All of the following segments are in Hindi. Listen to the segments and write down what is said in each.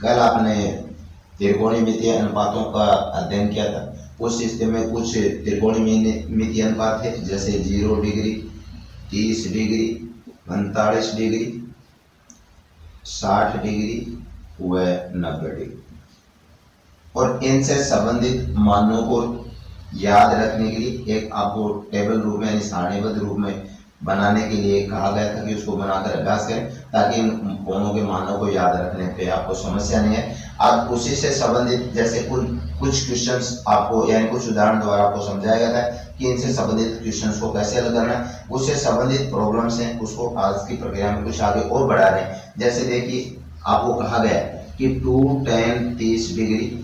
कल आपने त्रिकोणमितीय अनुपातों का अध्ययन किया था। उस स्थिति में कुछ त्रिकोणमितीय अनुपात थे, जैसे 0 डिग्री, 30 डिग्री, 45 डिग्री, 60 डिग्री व 90 डिग्री। और इनसे संबंधित मानों को याद रखने के लिए एक आपको टेबल रूप में यानी सारणीबद्ध रूप में बनाने के लिए कहा गया था कि उसको बनाकर अभ्यास करें, ताकि इन कोणों के मानों को याद रखने पे आपको समस्या नहीं है। आप उसी से संबंधित जैसे कुछ क्वेश्चंस आपको यानी कुछ उदाहरण द्वारा आपको समझाया गया था कि इनसे संबंधित क्वेश्चंस को कैसे हल करना है। उससे संबंधित प्रॉब्लम्स हैं, उसको आज की प्रक्रिया में कुछ आगे और बढ़ा रहे हैं। जैसे देखिए, आपको कहा गया कि 2 tan 30 degree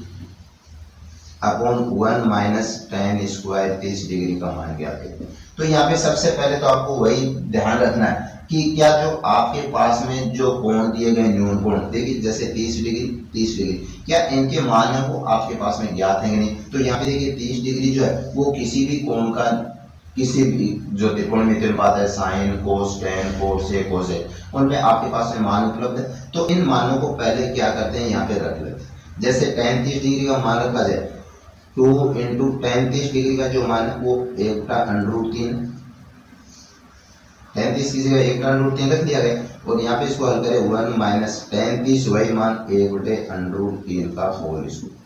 upon 1 minus tan square 30 degree का मान ज्ञात है। तो यहाँ पे सबसे पहले तो आपको वही ध्यान रखना है कि क्या जो आपके पास में जो कोण दिए गए न्यून कोण, देखिए जैसे 30 डिग्री 30 डिग्री, क्या इनके मान को आपके पास में ज्ञात है कि नहीं। तो यहाँ पे देखिए 30 डिग्री जो है वो किसी भी कोण का, किसी भी जो त्रिकोणमितीय अनुपात है, साइन, कोस, टेन, कोस, कोसेक, उनमें आपके पास में मान उपलब्ध है। तो इन मानों को पहले क्या करते हैं, यहाँ पे रख लेते हैं। जैसे tan 30 डिग्री का मान रखा जाए 2 इंटू tan 30 डिग्री का जो मान है वो 1/√3, tan 30 की जगह 1/√3 रख दिया गया। और यहाँ पे इसको हल करें 1 माइनस tan 30 वही मान 1/√3 का होल स्क्वायर।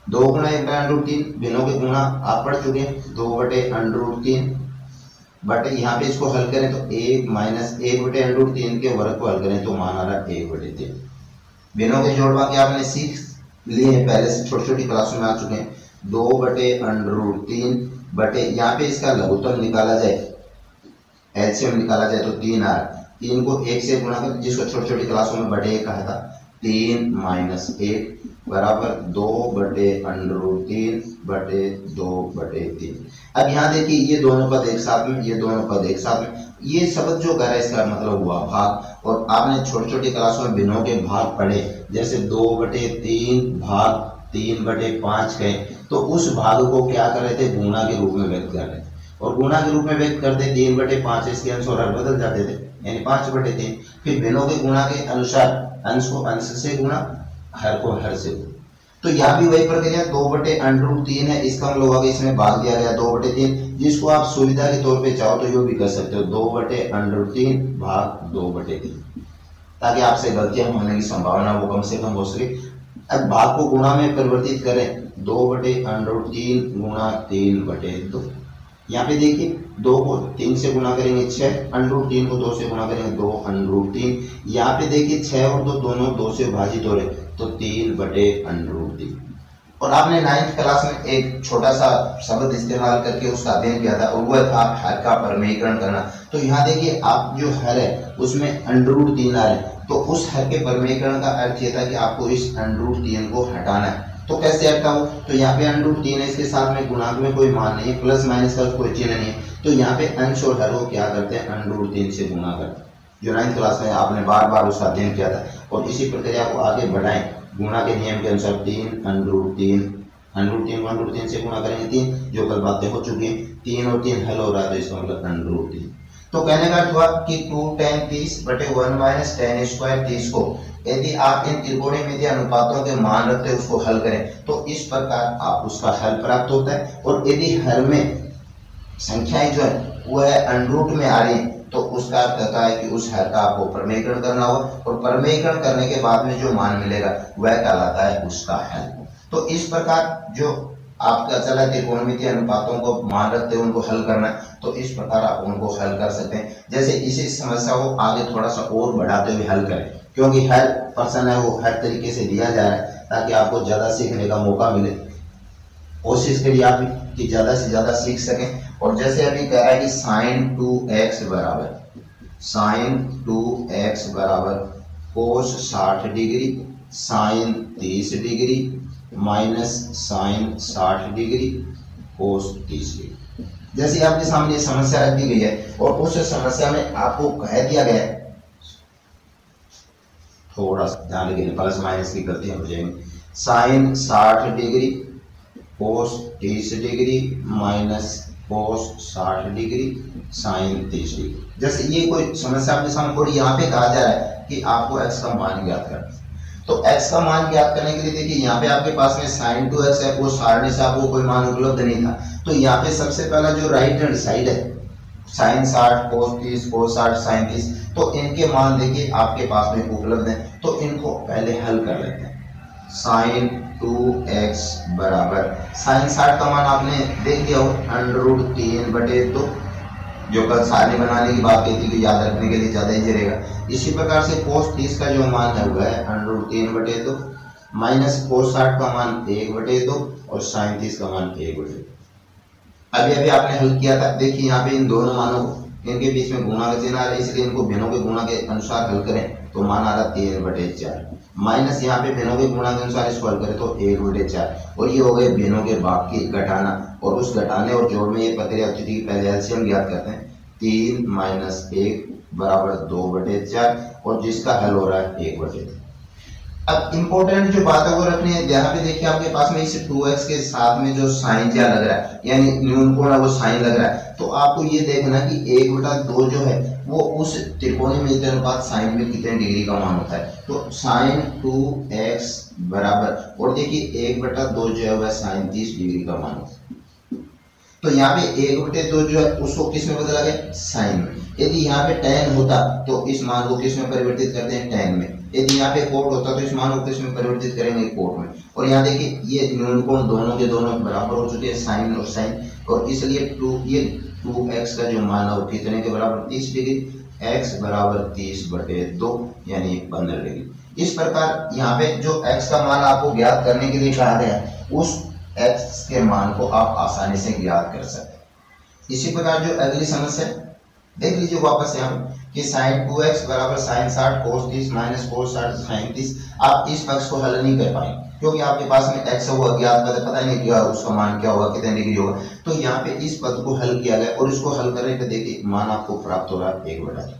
2 गुणा 1/√3, बिनों के गुणा आप पढ़ चुके हैं, 2/√3 बटे यहाँ पे इसको हल करें तो 1 माइनस 1/√3 के वर्ग को हल करें तो मान आ रहा है 1/3। बिनों के जोड़ बाकी आपने सीख लिए हैं, पहले से छोटी छोटी क्लासों में आ चुके हैं। 2/√3 बटे यहाँ पे इसका लघुत्तम निकाला जाए, एलसीएम निकाला जाए तो 3 आ रहा है। 3 को 1 से गुणा कर, जिसको छोटी छोटी क्लासों में बटे 1 कहा था, 3 माइनस 1 बराबर 2/√3 बटे 2/3। अब यहाँ देखिए ये दोनों पद एक साथ में, ये दोनों पद एक साथ में, ये शब्द जो कर है इसका मतलब हुआ भाग। और आपने छोटी छोटी क्लासों में बिनों के भाग पढ़े, जैसे 2/3 भाग 3/5 कहे, तो उस भाग को क्या कर रहे थे, गुणा के रूप में व्यक्त कर रहे थे। और गुणा के रूप में व्यक्त करते 3/5, इसके अंश और हर बदल जाते थे, यानी 5/3। फिर बिनों के गुणा के अनुसार अंश को अंश से गुणा, हर को हर से। तो यहाँ भी वही प्रक्रिया 2/√3 है, इसका मतलब होगा इसमें भाग दिया गया 2/3, जिसको आप सुविधा के तौर पे चाहो तो ये भी कर सकते हो 2/√3 भाग 2/3, ताकि आपसे गलतियां होने की संभावना वो कम से कम हो सके। अब भाग को गुणा में परिवर्तित करें, 2/√3 गुणा 3/2। यहाँ पे देखिए 2 को 3 से गुणा करेंगे 6, √3 को 2 से गुणा करेंगे 2/√3। यहाँ पे देखिए 6 और 2 दोनों 2 से विभाजित हो रहे, तो 3/√3। और आपने 9th क्लास में एक छोटा सा शब्द इस्तेमाल करके उसका अध्ययन किया था, और वह था हर का परमेयीकरण करना। तो यहाँ देखिए आप जो हर है उसमें √3 आ रहे, तो उस हर के परमेयीकरण का अर्थ ये था कि आपको इस √3 को हटाना है। तो कैसे हटाओ, तो यहाँ पे √3 है, इसके साथ में गुणांक में कोई मान नहीं है, प्लस माइनस का कोई चिन्ह नहीं है, तो यहाँ पे अंश और हर को क्या करते हैं, √3 से गुणा करते हैं। जो 9th क्लास में आपने बार बार उसका अध्ययन किया था। और इसी प्रक्रिया को आगे बढ़ाएं, गुणा के नियम के अनुसार 3/√3 को √3 से गुणा करेंगे 3, जो कल बातें हो चुकी हैं। 3 और 3 हल हो रहा है, तो इसका मतलब √3। तो कहने का अर्थ हुआ कि 2 tan 30 बटे 1 माइनस tan स्क्वायर 30 को यदि आप इन त्रिकोणमितीय अनुपातों के मान रखते हैं, उसको हल करें तो इस प्रकार आप उसका हल प्राप्त होता है। और यदि हर में संख्याएं जो है वो है √, में आ रही है, तो उसका अर्थ कहता है कि उस हर का आपको परमेयीकरण करना होगा, और परमेयीकरण करने के बाद में जो मान मिलेगा वह कहलाता है उसका हल। तो इस प्रकार जो आपका चला त्रिकोणमितीय अनुपातों को मान रखते हैं उनको हल करना है, तो इस प्रकार आप उनको हल कर सकते हैं। जैसे इसी समस्या को आगे थोड़ा सा और बढ़ाते हुए हल करें, क्योंकि हर पर्सन है वो हर तरीके से दिया जा रहा है, ताकि आपको ज्यादा सीखने का मौका मिले। कोशिश करिए आप कि ज्यादा से ज्यादा सीख सकें। और जैसे अभी कह रहा है कि sin 2x बराबर cos 60 degree sin 30 degree minus sin 60 degree cos 30 degree. जैसे आपके सामने समस्या रख दी गई है, और उस समस्या में आपको कह दिया गया है, थोड़ा सा ध्यान रखिए, प्लस माइनस की गलतियां हो जाएंगी, sin 60 degree cos 30 degree minus cos 60 degree sin 30 degree. जैसे ये कोई समस्या आपके सामने पड़ी, यहाँ पे कहा जा रहा है कि आपको x का मान ज्ञात करना है। तो x का मान ज्ञात करने के लिए देखिए यहाँ पे आपके पास में sin 2x है, वो सारणी से आपको कोई मान उपलब्ध नहीं था, तो यहाँ पे सबसे पहला जो राइट हैंड साइड है sin 60 cos 30 cos 60 sin 30, तो इनके मान देखिए आपके पास में उपलब्ध है, तो इनको पहले हल कर लेते हैं। sin 2x बराबर sin 60 का मान आपने देख लिया हो √3/2, जो कल सारणी बनाने की बात की थी, तो याद रखने के लिए ज्यादा इजी रहेगा। इसी प्रकार से cos 30 का जो मान है वो है √3/2 माइनस cos 60 का मान 1/2 और sin 30 का मान 1/2। अभी अभी आपने हल किया था, देखिए यहाँ पे इन दोनों मानों को इनके बीच में गुणा का चिन्ह आ रहा है, इसलिए इनको भिन्नों के गुणा के अनुसार हल करें तो मान आ रहा 3/4 माइनस यहाँ पे भिन्नों के गुणा के अनुसार इसको हल करें तो 1/4, और ये हो गए भिन्नों के भाग की घटाना, और उस घटाने और जोड़ में ये प्रक्रिया होती थी, पहले एलसीएम ज्ञात करते हैं। 3 - 1 बराबर 2/4 और जिसका हल हो रहा है 1/3। अब इंपॉर्टेंट जो बात है वो रखनी है, यहाँ पे देखिए आपके पास में इस 2x के साथ में जो साइन क्या लग रहा है, यानी न्यूनकोण है वो साइन लग रहा है, तो आपको ये देखना कि 1/2 जो है वो उस त्रिकोणीय मिलते अनुपात साइन में कितने डिग्री का मान होता है, तो sin 2x बराबर, और देखिए 1/2 जो है वह sin 30 डिग्री का मान होता है। तो यहाँ पे 1/2 जो है उसको किस में बदला गया, साइन में। यदि यहाँ पे tan होता तो इस मान को किस में परिवर्तित करते हैं, tan में। यदि यहाँ पे कोट होता तो इस मान को किस में परिवर्तित करेंगे, कोट में। और यहाँ देखिए ये न्यूनकोण दोनों के दोनों बराबर हो चुके हैं, साइन और साइन, और इसलिए 2x का जो मान है वो कितने के बराबर, 30 डिग्री, x बराबर 30/2 यानी 15 डिग्री। इस प्रकार यहाँ पे जो x का मान आपको ज्ञात करने के लिए कहा गया है, उस x के मान को आप आसानी से ज्ञात कर सकते हैं। इसी प्रकार जो अगली समस्या देख लीजिए वापस यहाँ कि sin 2x बराबर sin 60 cos 30 minus cos 60 sin 30। आप इस पक्ष को हल नहीं कर पाएंगे क्योंकि आपके पास में x हुआ अज्ञात पद, पता नहीं क्या उसका मान क्या होगा, कितने डिग्री होगा। तो यहाँ पे इस पद को हल किया गया और इसको हल करने पे देखिए मान आपको प्राप्त हो रहा है 1/2।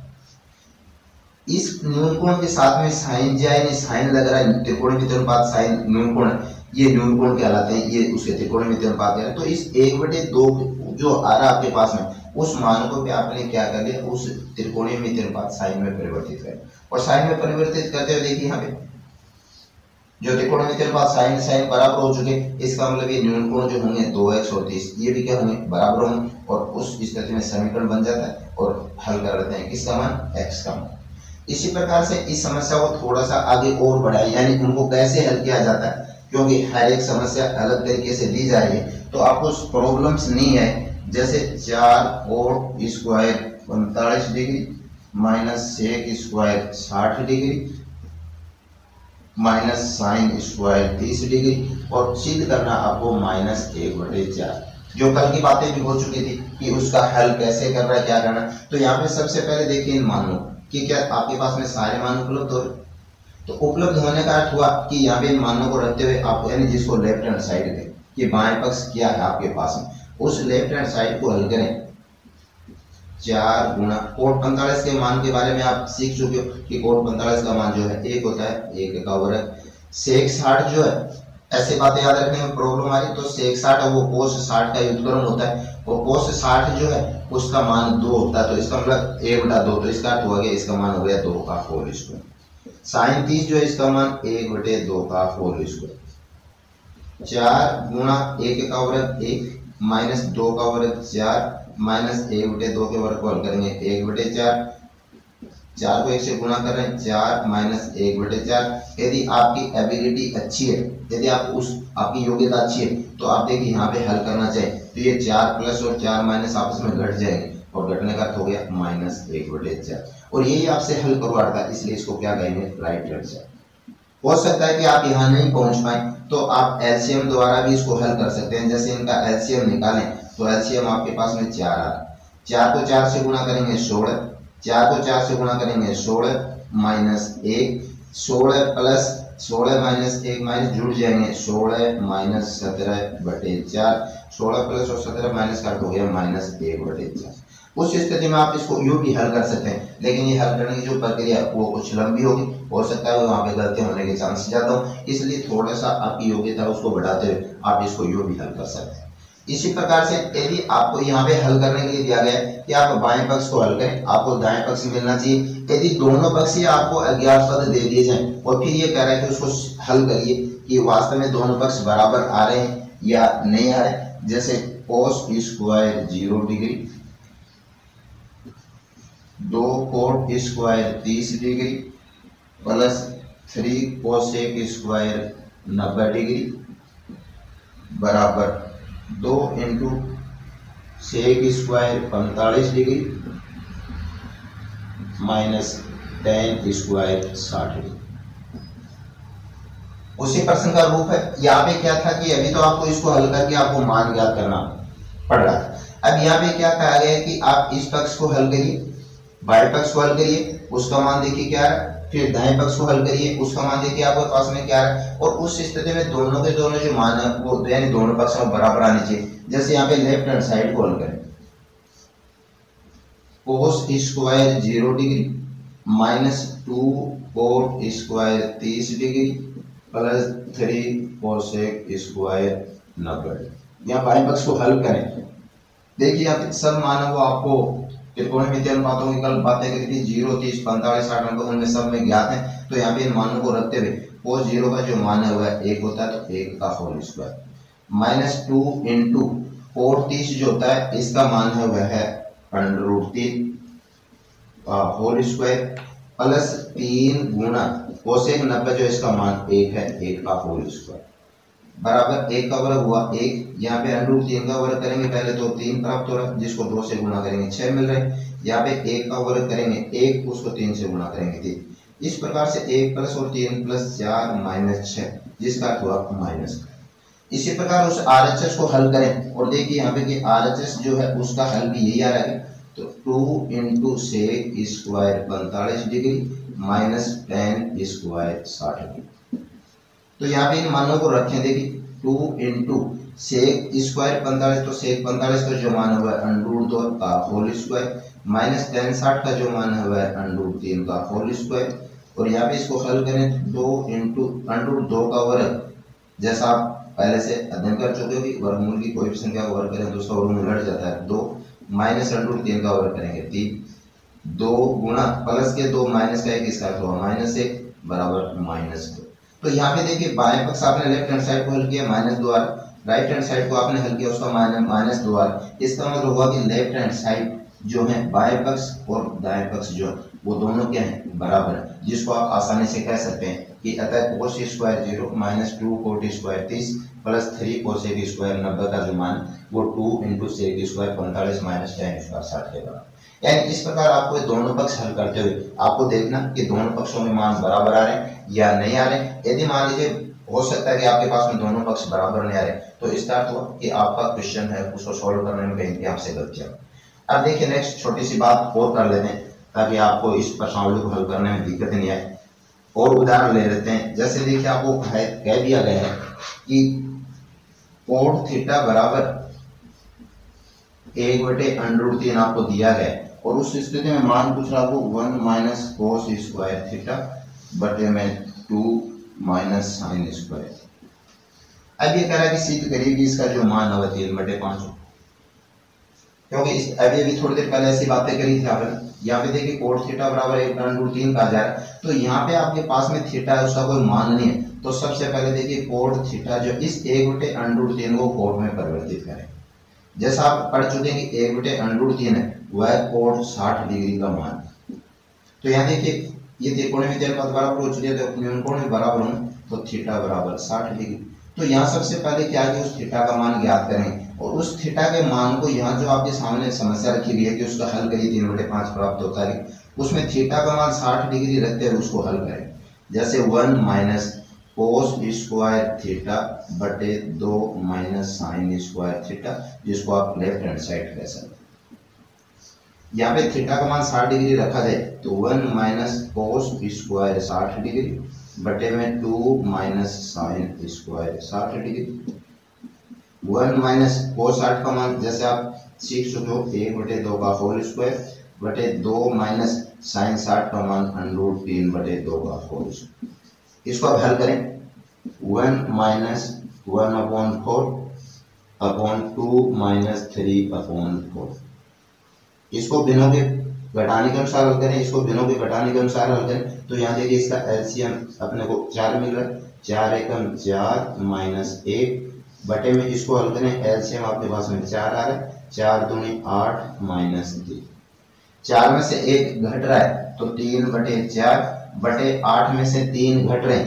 इस न्यूनकोण के साथ में साइन यानी साइन लग रहा है, त्रिकोणीय मिति अनुपात साइन न्यूनकोण, ये न्यूनकोण कहलाते हैं, ये उसके त्रिकोणीय मिति अनुपात है। तो इस 1/2 जो आ रहा है आपके पास में, उस मान को भी आपने क्या कर लिया, उस त्रिकोणीय मिति अनुपात साइन में परिवर्तित करें, और साइन में परिवर्तित करते हुए देखिए यहाँ पे जो त्रिकोणीय मिति अनुपात साइन साइन बराबर हो चुके, इसका मतलब ये न्यूनकोण जो होंगे 2x और 30 ये भी क्या होंगे, बराबर होंगे, और उस स्थिति में समीकरण बन जाता है और हल कर लेते हैं किसका मान, x का मान। इसी प्रकार से इस समस्या को थोड़ा सा आगे और बढ़ाए, यानी उनको कैसे हल किया जाता है, क्योंकि हर एक समस्या अलग तरीके से दी जा रही है, तो आपको प्रॉब्लम्स नहीं है। जैसे 4 cot square 45 degree minus sec square 60 degree minus sine square 30 degree, और सिद्ध करना आपको -1/4। जो कल की बातें भी हो चुकी थी कि उसका हल कैसे कर रहा है, क्या करना। तो यहाँ पे सबसे पहले देखिए इन मानों कि क्या आपके पास में सारे मान उपलब्ध हो रहे, तो उपलब्ध होने का अर्थ हुआ कि यहाँ पे इन मानों को रखते हुए आपको, यानी जिसको लेफ्ट हैंड साइड है, कि बाएं पक्ष क्या है आपके पास में, उस लेफ्ट हैंड साइड को हल करें। 4 गुणा कोट 45 के मान के बारे में आप सीख चुके हो कि कोट 45 का मान जो है 1 होता है, 1 का वर्ग। सेक 60 जो है, ऐसे बातें याद रखने में प्रॉब्लम आ रही, तो सेक 60 है वो कोस 60 का व्युत्क्रम होता है, और कोस 60 जो है उसका मान 2 होता है, तो इसका मतलब 1/2, तो इसका अर्थ हो गया इसका मान हो गया 2 का होल स्क्वायर। साइन 30 जो है इसका मान 1/2 का होल स्क्वायर। 4 गुणा 1 का वर्ग 1 माइनस 2 का वर्ग 4 माइनस 1/2 के वर्ग को हल करेंगे 1/4। 4 को 1 से गुणा कर रहे हैं, 4 माइनस 1/4। यदि आपकी एबिलिटी अच्छी है, यदि आप आपकी योग्यता अच्छी है, तो आप देखिए यहाँ पे हल करना चाहिए, तो ये 4 प्लस और 4 माइनस आपस में घट जाएंगे, और घटने का अर्थ हो गया -1/4, और यही आपसे हल करवा था, इसलिए इसको क्या कहेंगे, राइट हैंड साइड। हो सकता है कि आप यहाँ नहीं पहुंच पाए, तो आप एलसीएम द्वारा भी इसको हल कर सकते हैं। जैसे इनका एलसीएम निकालें तो एलसीएम आपके पास में 4 आ रहा है, 4 को 4 से गुणा करेंगे 16, 4 को 4 से गुणा करेंगे 16 माइनस 1, 16 प्लस 16 माइनस 1 माइनस जुड़ जाएंगे, 16 माइनस 17/4, 16 प्लस और 17 माइनस का हो गया -1/4। उस स्थिति में आप इसको यूं भी हल कर सकते हैं, लेकिन ये हल करने की जो प्रक्रिया वो कुछ लंबी होगी, हो सकता है वहाँ पे गलती होने के चांस ज्यादा हो, इसलिए थोड़ा सा आपकी योग्यता उसको बढ़ाते हुए आप इसको यूं भी हल कर सकते हैं। इसी प्रकार से यदि आपको यहाँ पे हल करने के लिए दिया गया है कि आप बाएं पक्ष को हल करें, आपको दाएं पक्ष मिलना चाहिए। यदि दोनों पक्ष ही आपको अज्ञात पद दे दिए जाएं और फिर ये कह रहा है कि उसको हल करिए कि वास्तव में दोनों पक्ष बराबर आ रहे हैं या नहीं आ रहे, जैसे cos square 0 degree, 2 cot square 30 degree plus 3 cosec square 90 degree बराबर 2 into sec square 45 degree minus tan square 60 degree. उसी प्रश्न का रूप है। यहाँ पे क्या था कि अभी तो आपको इसको हल करके आपको मान ज्ञात करना पड़ रहा है। अब यहाँ पे क्या कहा गया है कि आप इस पक्ष को हल करिए, बाएं पक्ष को हल करिए, उसका मान देखिए क्या है, फिर दाएं पक्ष को हल करिए, उसका मान देखिए आपके पास में क्या है, और उस स्थिति में दोनों के दोनों जो मान है वो यानी दोनों पक्ष में बराबर आने चाहिए। जैसे यहाँ पे लेफ्ट हैंड साइड को हल करें, cos square 0 degree minus 2 cot square 30 degree plus 3 cosec square 90 degree. यहाँ बाएं पक्ष को हल करें, देखिए यहाँ सब मान वो आपको त्रिकोणमितीय अनुपातों की कल बातें करी थी, 0, 30, 45, 60 अंक उनमें सब में ज्ञात है। तो यहाँ पे इन मानों को रखते हुए cos 0 का जो मान है वह 1 होता है, तो 1 का whole square minus 2 into cot 30 जो होता है इसका मान है वह है √3 होल स्क्वायर प्लस 3 गुणा कोसेक 90 जो इसका मान 1 है, 1 का होल स्क्वायर बराबर 1 का वर्ग हुआ 1। यहाँ पे √3 का वर्ग करेंगे पहले तो 3 प्राप्त हो रहा है, जिसको 2 से गुणा करेंगे 6 मिल रहे हैं। यहाँ पे 1 का वर्ग करेंगे 1, उसको 3 से गुणा करेंगे 3। इस प्रकार से 1 प्लस और 3 प्लस 4 माइनस 6, जिसका अर्थ हुआ माइनस। इसी प्रकार उस RHS को हल करें और देखिए यहाँ पे कि RHS जो है उसका हल भी यही आ रहा है, तो 2 into sec square 45 degree minus tan square 60 degree. तो यहाँ पे इन मानों को रखें, देखिए 2 इंटू सेक स्क्वायर 45, तो सेक 45 का जो मान हुआ है √2 का होल स्क्वायर माइनस tan 60 का जो मान है वह √3 का होल स्क्वायर। और यहाँ पे इसको हल करें 2 इंटू √2 का वर्ग, जैसा आप पहले से अध्ययन कर चुके हो कि वर्गमूल की कोई भी संख्या का वर्ग करें तो उसका वर्गमूल हट जाता है 2, माइनस √3 का वर्ग करेंगे 3, 2 गुणा प्लस के 2 माइनस का 1, इसका अर्थ हुआ -1 बराबर -2। तो यहाँ पे देखिए बाएं पक्ष आपने लेफ्ट हैंड साइड को हल किया -2r, राइट हैंड साइड को आपने हल किया उसका -2r। इसका मतलब हुआ कि लेफ्ट हैंड साइड जो है बाएं पक्ष और दाएं पक्ष जो वो दोनों क्या है बराबर है, जिसको आप आसानी से कह सकते हैं कि अतः cos square 0 minus 2 cot square 30 plus 3 cosec square 90 का जो मान वो 2 into sec square 45 minus tan square 60 के बराबर। यानी इस प्रकार आपको दोनों पक्ष हल करते हुए आपको देखना कि दोनों पक्षों में मान बराबर आ रहे हैं या नहीं आ रहे। यदि मान लीजिए हो सकता है कि आपके पास में दोनों पक्ष बराबर नहीं आ रहे, तो इसका अर्थ हुआ कि आपका क्वेश्चन है उसको सॉल्व करने में कहीं आपसे गलतियां। अब देखिए नेक्स्ट छोटी सी बात और कर लेते हैं ताकि आपको इस प्रश्नावली को हल करने में दिक्कत नहीं आए। और उदाहरण ले लेते हैं, जैसे देखिए आपको कह दिया गया है कि cot थीटा बराबर 1/√3 आपको दिया गया है और उस स्थिति में मान पूछ रहा आपको 1 माइनस cos स्क्वायर थीटा बटे में 2 माइनस sin स्क्वायर। अब ये कह रहा है कि सिद्ध करिए कि इसका जो मान है 3/5, क्योंकि अभी थोड़ी देर पहले ऐसी बातें करी थी आपने। यहाँ पे देखिए cot थीटा बराबर 1/√3 कहा जा रहा है, तो यहाँ पे आपके पास में थीटा है उसका कोई मान नहीं है, तो सबसे पहले देखिए cot थीटा जो इस 1/√3 को cot में परिवर्तित करें। जैसा आप पढ़ चुके हैं कि 1/√3 है वह cot 60 डिग्री का मान। तो यहाँ देखिए ये त्रिकोणमितीय अनुपात बराबर हो चुके हैं, तो न्यूनकोण में बराबर हों तो थीटा बराबर 60 डिग्री। तो यहाँ सबसे पहले क्या है कि उस थीटा का मान ज्ञात करें और उस थीटा के मान को यहाँ जो आपके सामने समस्या रखी गई है कि उसका हल करिए 3/5 प्राप्त होता है, उसमें थीटा का मान 60 डिग्री रखते हुए उसको हल करें। जैसे 1 माइनस cos स्क्वायर थीटा बटे 2 माइनस sin स्क्वायर थीटा, जिसको आप लेफ्ट हैंड साइड कह सकते हैं। यहाँ पे थीटा का मान 60 डिग्री रखा जाए तो 1 माइनस cos स्क्वायर 60 डिग्री बटे में 2 minus sin square 60 degree. 1 minus cos 60 का मान जैसे आप सीख चुके हो 1/2 का होल स्क्वायर बटे 2 माइनस sin 60 का मान √3/2 का होल स्क्वायर। इसको आप हल करें 1 माइनस 1/4 अपॉन 2 माइनस 3 अपॉन 4। इसको बिनों के घटाने के अनुसार हल करें, इसको बिनों के घटाने के अनुसार हल करें, तो यहाँ देखिए इसका एलसीएम अपने को 4 मिल रहा है, 4 एकम 4 माइनस 1 बटे में इसको हल करें, एलसीएम आपके पास में 4 आ रहा है, 4 दूनी 8 माइनस 3। 4 में से 1 घट रहा है तो 3 बटे 4 बटे 8 में से 3 घट रहे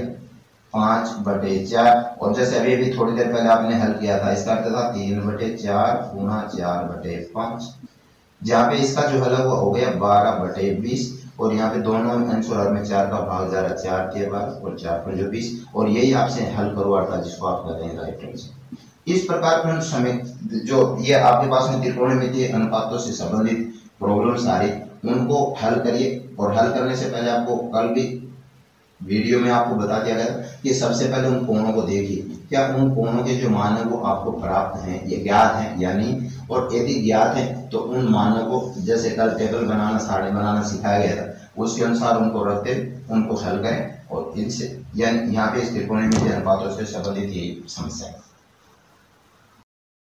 5 बटे 4, और जैसे अभी थोड़ी देर पहले आपने हल किया था, इसका अर्थ था 3 बटे 4 गुणा 4 बटे 5। जहाँ पे इसका जो हल है वो हो गया 12 बटे 20, और यहाँ पे दोनों आंसर में 4 का भाग जा रहा है, 4 के 12 और 4 पर जो 20, और यही आपसे हल करवा था जिसको आप कहते हैं राइट आंसर। इस प्रकार के समय जो ये आपके पास में त्रिकोणमितीय अनुपातों से संबंधित प्रॉब्लम्स आ रही, उनको हल करिए। और हल करने से पहले आपको कल भी वीडियो में आपको बता दिया गया कि सबसे पहले उन कोणों को देखिए, क्या उन कोणों के जो मान है वो आपको प्राप्त हैं, ये ज्ञात हैं या नहीं, और यदि ज्ञात है तो उन मानों को जैसे कल टेबल बनाना, सारणी बनाना सिखाया गया था, उसके अनुसार उनको रखते उनको हल करें, और इनसे यानी यहाँ पे इस त्रिकोणमितीय अनुपातों से संबंधित यही समस्या है।